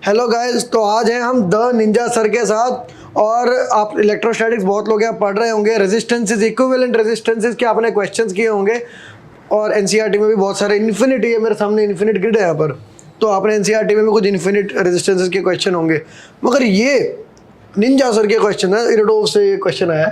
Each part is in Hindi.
हेलो गाइस, तो आज हैं हम द निंजा सर के साथ। और आप इलेक्ट्रोस्टैटिक्स बहुत लोग यहाँ पढ़ रहे होंगे, रेजिस्टेंसेस, इक्विवेलेंट रेजिस्टेंसेस के आपने क्वेश्चंस किए होंगे। और एनसीईआरटी में भी बहुत सारे इन्फिनिटी है, मेरे सामने इन्फिनिट ग्रिड है यहाँ पर, तो आपने एनसीईआरटी में भी कुछ इन्फिनिट रेजिस्टेंसेस के क्वेश्चन होंगे। मगर ये निंजा सर के क्वेश्चन है, इरडोव से ये क्वेश्चन आया,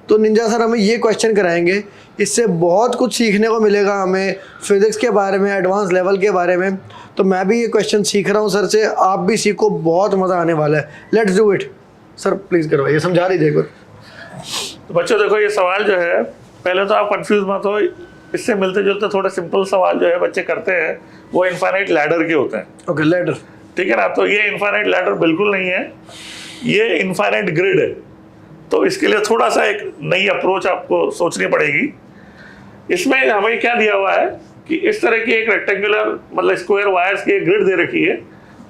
तो निंजा सर हमें ये क्वेश्चन कराएंगे। इससे बहुत कुछ सीखने को मिलेगा हमें, फिजिक्स के बारे में, एडवांस लेवल के बारे में। तो मैं भी ये क्वेश्चन सीख रहा हूँ सर से, आप भी सीखो, बहुत मज़ा आने वाला है। Let's do it. Sir please करवाइए, समझा दीजिए एक बार। तो बच्चों देखो, ये सवाल जो है, पहले तो आप कंफ्यूज मत हो, इससे मिलते जुलते थोड़े सिंपल सवाल जो है बच्चे करते हैं, वो इनफाइनाइट लैडर के होते हैं। ओके, लैडर, ठीक है ना। तो ये इनफाइनाइट लैडर बिल्कुल नहीं है, ये इनफाइनाइट ग्रिड है। तो इसके लिए थोड़ा सा एक नई अप्रोच आपको सोचनी पड़ेगी। इसमें हमें क्या दिया हुआ है कि इस तरह की एक रेक्टेंगुलर मतलब स्क्वायर वायर्स की एक ग्रिड दे रखी है,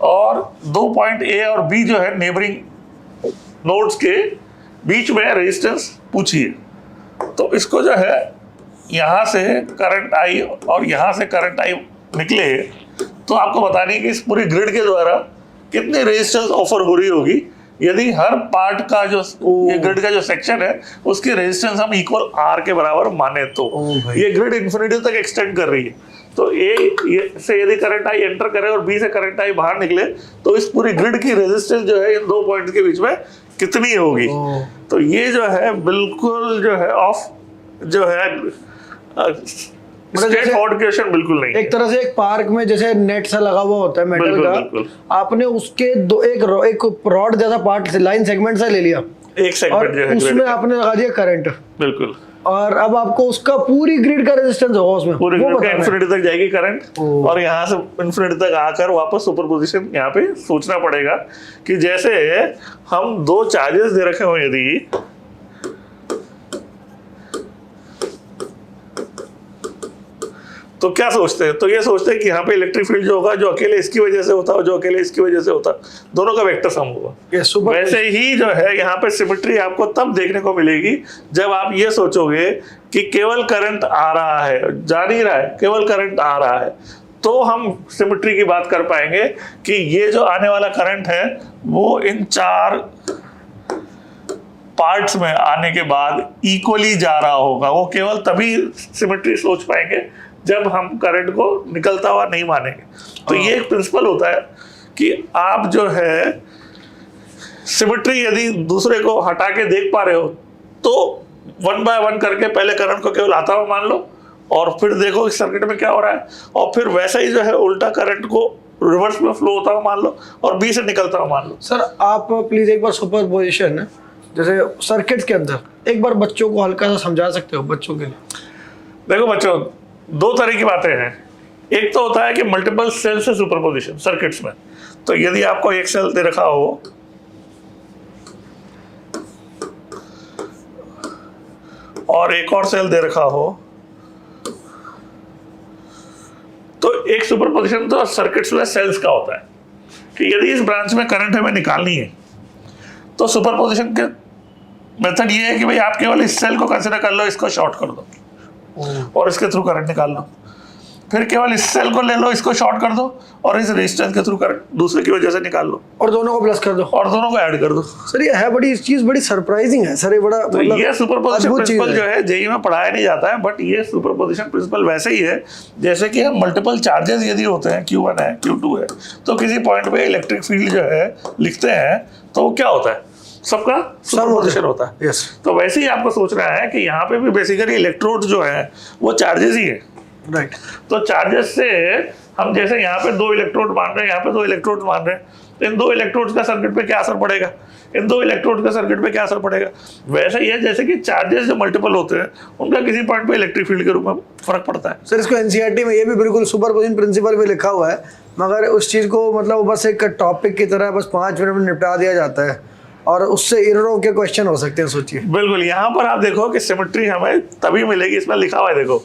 और 2 पॉइंट ए और बी जो है नेबरिंग नोड्स के बीच में रेजिस्टेंस पूछी है। तो इसको जो है यहाँ से करंट आई और यहाँ से करंट आई निकले, तो आपको बतानी है कि इस पूरी ग्रिड के द्वारा कितनी रेजिस्टेंस ऑफर हो रही होगी यदि हर पार्ट का जो ये ग्रिड का जो सेक्शन है उसकी रेजिस्टेंस हम इक्वल आर के बराबर माने तो। ये ग्रिड इन्फिनिटी तक एक्सटेंड कर रही है। तो ए से यदि करंट आई एंटर करे और बी से करंट आई बाहर निकले, तो इस पूरी ग्रिड की रेजिस्टेंस जो है इन 2 पॉइंट्स के बीच में कितनी होगी। तो ये जो है बिल्कुल जो है ऑफ जो है स्ट्रेट फॉरवर्ड क्वेश्चन बिल्कुल नहीं। एक तरह से एक पार्क में जैसे नेट सा लगा हुआ होता है मेटल का, आपने उसके एक रॉड जैसा पार्ट, लाइन सेगमेंट सा ले लिया, एक सेगमेंट जो है उसमें आपने लगा दिया करंट, बिल्कुल, और अब आपको उसका पूरी ग्रिड का रेजिस्टेंस होगा उसमें, पूरी ग्रिड का इन्फिनिटी तक जाएगी करंट, और यहाँ से इन्फिनिटी तक आकर वापस सुपरपोजिशन यहाँ पे सोचना पड़ेगा कि जैसे हम 2 चार्जेस दे रखे हो, यदि तो क्या सोचते हैं, तो ये सोचते हैं कि यहाँ पे इलेक्ट्रिक फील्ड जो होगा, जो अकेले इसकी वजह से होता है और जो अकेले इसकी वजह से होता है, दोनों का वेक्टर सम होगा। वैसे ही जो है यहाँ पे सिमेट्री आपको तब देखने को मिलेगी जब आप ये सोचोगे कि केवल करंट आ रहा है, जा नहीं रहा है, केवल करंट आ रहा है, तो हम सिमेट्री की बात कर पाएंगे कि ये जो आने वाला करंट है वो इन 4 पार्ट्स में आने के बाद इक्वली जा रहा होगा। वो केवल तभी सिमेट्री सोच पाएंगे जब हम करंट को निकलता हुआ नहीं मानेंगे। तो ये एक प्रिंसिपल होता है कि आप जो है सिमेट्री यदि दूसरे को हटा के देख पा रहे हो, तो 1 बाय 1 करके पहले करंट को केवल आता हुआ मान लो, और फिर देखो इस सर्किट में क्या हो रहा है, और फिर वैसा ही जो है उल्टा करंट को रिवर्स में फ्लो होता हुआ मान लो, और बी से निकलता हुआ मान लो। सर आप प्लीज एक बार सुपरपोजिशन जैसे सर्किट्स के अंदर एक बार बच्चों को हल्का सा समझा सकते हो, बच्चों के लिए? देखो बच्चों, 2 तरह की बातें हैं। एक तो होता है कि मल्टीपल सेल से सुपरपोजिशन सर्किट्स में। तो यदि आपको एक सेल दे रखा हो और एक और सेल दे रखा हो, तो एक सुपरपोजिशन तो सर्किट्स में सेल्स का होता है कि यदि इस ब्रांच में करंट हमें निकालनी है, तो सुपरपोजिशन के मेथड ये है कि भाई आप केवल इस सेल को कंसीडर कर लो, इसको शॉर्ट कर दो और इसके थ्रू करंट निकाल लो, फिर केवल इस सेल को ले लो, इसको शॉर्ट कर दो और इस रेजिस्टेंस के थ्रू करंट दूसरे की वजह से निकाल लो, और दोनों को प्लस कर दो और दोनों को ऐड कर दो। सर ये है बड़ी चीज, बड़ी सरप्राइजिंग है सर, ये बड़ा तो ये सुपरपोजिशन प्रिंसिपल जो है जेईई में पढ़ाया नहीं जाता है, बट ये सुपरपोजिशन प्रिंसिपल वैसे ही है जैसे कि हम मल्टीपल चार्जेस यदि होते हैं, Q1 है, Q2 है, तो किसी पॉइंट पे इलेक्ट्रिक फील्ड जो है लिखते हैं, तो वो क्या होता है, सबका सुपरपोजिशन होता है। yes. तो वैसे ही आपको सोचना है कि यहाँ पे भी बेसिकली इलेक्ट्रोड जो है वो चार्जेस ही है, राइट। तो चार्जेस से हम जैसे यहाँ पे 2 इलेक्ट्रोड मान रहे हैं, यहाँ पे 2 इलेक्ट्रोड मान रहे हैं, तो इन 2 इलेक्ट्रोड्स का सर्किट पे क्या असर पड़ेगा, इन 2 इलेक्ट्रोड का सर्किट पे क्या असर पड़ेगा। वैसे ही है जैसे कि चार्जेस जो मल्टीपल होते हैं उनका किसी पॉइंट पे इलेक्ट्रिक फील्ड के रूप में फर्क पड़ता है। सर इसको एनसीईआरटी में ये भी बिल्कुल सुपरपोजिशन प्रिंसिपल में लिखा हुआ है, मगर उस चीज को मतलब बस एक टॉपिक की तरह बस 5 मिनट में निपटा दिया जाता है, और उससे इररों के क्वेश्चन हो सकते हैं। सोचिए बिल्कुल, यहाँ पर आप देखो कि सिमेट्री हमें तभी मिलेगी, इसमें लिखा हुआ है देखो,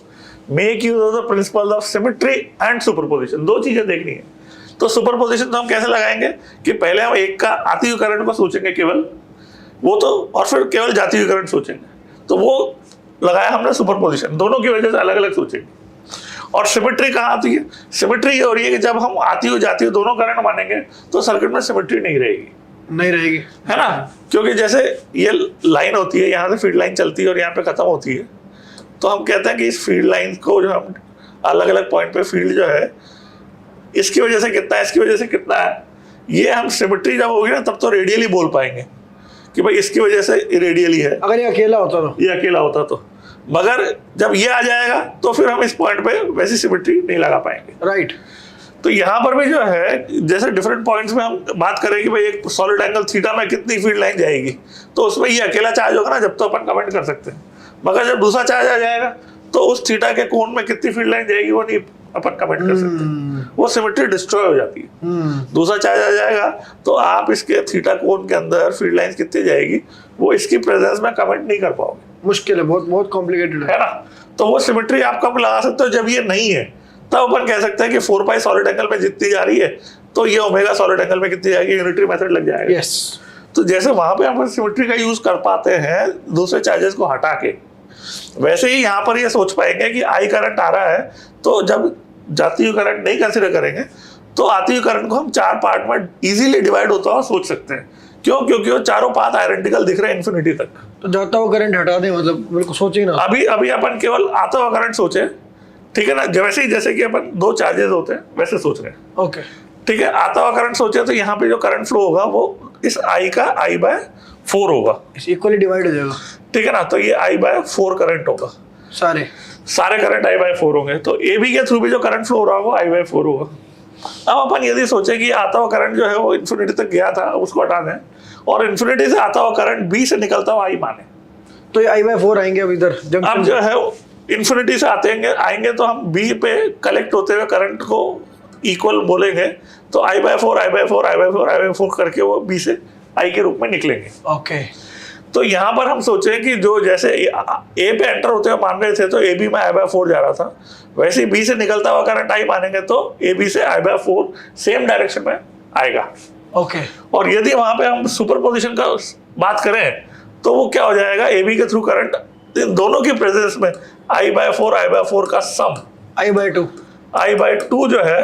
make use of the principle of symmetry and superposition. 2 चीजें देखनी है। तो सुपरपोजिशन तो हम कैसे लगाएंगे कि पहले हम एक का आती हुई करंट को सोचेंगे केवल, वो तो, और फिर केवल जाती हुई करंट सोचेंगे, तो वो लगाया हमने सुपरपोजिशन, दोनों की वजह से अलग अलग सोचेंगे। और सिमेट्री कहाँ आती है? सिमेट्री ये हो रही है कि जब हम आती हुई जाती हुई दोनों करंट मानेंगे तो सर्किट में सिमेट्री नहीं रहेगी, है ना? क्योंकि जैसे ये लाइन होती है, यहाँ से फील्ड लाइन चलती है और यहाँ पे खत्म होती है, तो हम कहते हैं कि इस फील्ड लाइन को जो हम अलग अलग पॉइंट पे फील्ड जो है इसकी वजह से कितना है, इसकी वजह से कितना है, ये हम सिमेट्री जब होगी ना तब तो रेडियली बोल पाएंगे कि भाई इसकी वजह से रेडियली है, अगर ये अकेला होता तो, ये अकेला होता तो। मगर जब ये आ जाएगा तो फिर हम इस पॉइंट पे वैसी सिमेट्री नहीं लगा पाएंगे, राइट। तो यहाँ पर भी जो है जैसे डिफरेंट पॉइंट्स में हम बात करें कि भाई एक सॉलिड एंगल थीटा में कितनी फील्ड लाइन जाएगी, तो उसमें ये अकेला चार्ज होगा ना जब तो अपन कमेंट कर सकते हैं। मगर जब दूसरा चार्ज आ जाएगा तो उस थीटा के कोण में कितनी फील्ड लाइन जाएगी वो नहीं अपन कमेंट कर सकते, वो सिमेट्री डिस्ट्रॉय हो जाती है। दूसरा चार्ज आ जाएगा तो आप इसके थीटा कोण के अंदर फील्ड लाइन कितनी जाएगी वो इसकी प्रेजेंस में कमेंट नहीं कर पाओगे, मुश्किल है, बहुत बहुत कॉम्प्लिकेटेड है ना? तो वो सिमेट्री आप कब लगा सकते हो? जब ये नहीं है तब अपन कह सकते हैं कि 4 पाई सॉलिड एंगल में जितनी जा रही है तो ये ओमेगा सॉलिड एंगल में कितनी जाएगी, यूनिटरी मेथड लग जाएगा। यस। तो जैसे वहां पे अपन सिमेट्री का यूज कर पाते हैं दूसरे चार्जेस को हटा के, वैसे ही यहाँ पर ये सोच पाएंगे कि आई करंट आ रहा है तो जब जाती हुई करंट नहीं कंसिडर करेंगे तो आती हुई करंट को हम 4 पार्ट में इजीली डिवाइड होता हुआ सोच सकते हैं। क्यों? क्योंकि वो चारों पाथ आइडेंटिकल दिख रहे हैं इन्फिनिटी तक। तो जाता हुआ करंट हटा दें, मतलब बिल्कुल सोचे ना। अभी अपन केवल आता हुआ करंट सोचे, ठीक है ना? वैसे ही जैसे कि अपन 2 चार्जेस होते हैं वैसे सोच रहे हैं, ओके, ठीक है? आता हुआ करंट सोचे तो यहाँ पे जो करंट फ्लो होगा वो इस आई का I/4 होगा, इक्वली डिवाइड हो जाएगा, ठीक है ना? तो ये I/4 करंट होगा, सारे करंट I/4 होंगे। तो AB के थ्रू भी जो करंट फ्लो हो रहा होगा I/4 होगा। अब अपन यदि सोचे कि आता हुआ करंट जो है वो इन्फिनिटी तक गया था, उसको हटा दें और इन्फिनिटी से आता हुआ करंट B से निकलता हुआ I माने, तो ये I/4 आएंगे अब इधर जंक्शन। अब जो है इन्फिनिटी से आएंगे तो हम B पे कलेक्ट होते हुए करंट को इक्वल बोलेंगे, तो I/4 करके वो B से I के रूप में निकलेंगे। ओके, तो यहाँ पर हम सोचे कि जो जैसे A पे एंटर होते हुए मान रहे थे तो AB में I/4 जा रहा था, वैसे ही B से निकलता हुआ करंट I मानेंगे तो AB से I/4 सेम डायरेक्शन में आएगा। ओके, और यदि वहां पे हम सुपरपोजिशन का बात करें तो वो क्या हो जाएगा, AB के थ्रू करंट इन दोनों की प्रेजेंस में I/4 का सम I/2 जो है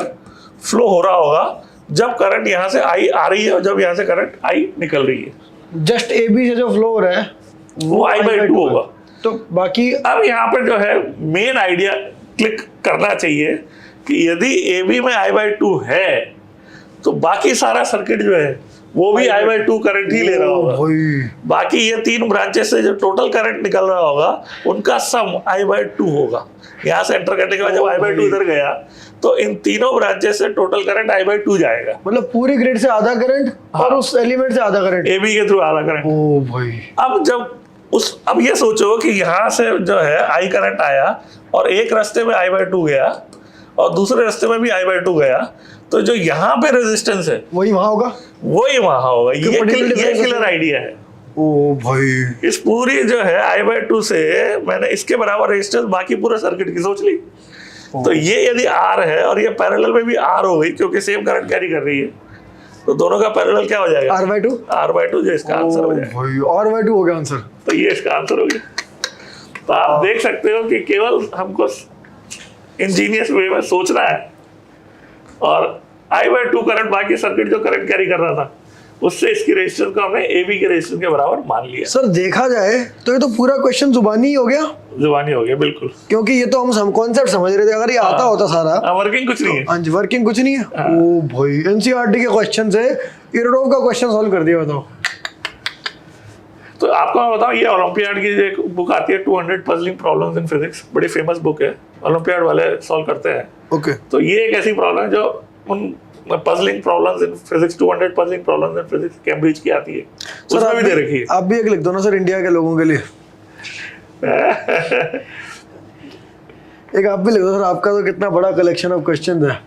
फ्लो हो रहा होगा जब करंट यहाँ से I आ रही है और जब यहाँ से करंट I निकल रही है। जस्ट AB से जो फ्लो हो रहा है वो I/2 होगा। तो बाकी अब यहाँ पर जो है मेन आइडिया क्लिक करना चाहिए कि यदि AB में I/2 है तो बाकी सारा सर्किट जो है वो भी I/2 करंट ही ले रहा होगा। बाकी ये 3 ब्रांचेस से जो टोटल करंट निकल रहा होगा उनका सम I/2 होगा। यहाँ से एंटर करने के बाद जब I/2 इधर गया तो इन तीनों ब्रांचेस से टोटल करंट I/2 जाएगा। मतलब पूरी ग्रिड से आधा करंट और उस एलिमेंट से आधा करंट, AB के थ्रू आधा करंट। ओ भाई, अब ये सोचो कि यहाँ से जो है I करंट आया और एक रास्ते में I/2 गया और दूसरे रास्ते में भी I/2 गया, तो जो यहाँ पे रेजिस्टेंस है वही वहां होगा, वही वहां होगा। ये क्लियर आइडिया है। ओ भाई, इस पूरी जो है I/2 से मैंने इसके बराबर रेजिस्टेंस बाकी पूरे सर्किट की सोच ली। तो ये यदि R है और ये पैरेलल में भी R हो गई क्योंकि सेम करंट कैरी कर रही है, तो दोनों का पैरेलल क्या हो जाएगा, R/2 जो इसका आंसर हो जाएगा। R/2 हो गया आंसर, तो ये इसका आंसर हो गया। तो आप देख सकते हो कि केवल हमको इंजीनियस वे में सोचना है और I/2 करंट बाकी सर्किट जो करंट कैरी कर रहा था उससे इसकी रेजिस्टेंस को हमने AB के रेजिस्टेंस के बराबर मान लिया। सर देखा जाए तो ये तो पूरा क्वेश्चन जुबानी ही हो गया, जुबानी हो गया बिल्कुल, क्योंकि ये तो हम कॉन्सेप्ट समझ रहे थे, अगर ये आता होता सारा वर्किंग कुछ नहीं है। हाँ जी, वर्किंग कुछ नहीं है। ओ भाई, NCERT के क्वेश्चन से इरडोव का क्वेश्चन सॉल्व कर दिया, बताओ। तो आपको मैं बताऊं, ये ओलंपियाड की एक बुक आती है 200 पजलिंग प्रॉब्लम्स इन फिजिक्स, बड़ी फेमस बुक है, ओलंपियाड वाले सॉल्व करते हैं। ओके, तो ये एक ऐसी प्रॉब्लम है जो उन puzzling problems in physics 200 puzzling problems in physics Cambridge की आती है, उसमें भी दे रखी है। आप भी एक लिख दो ना सर, इंडिया के लोगों के लिए एक आप भी लिख दो सर, आपका तो कितना बड़ा कलेक्शन ऑफ क्वेश्चन है।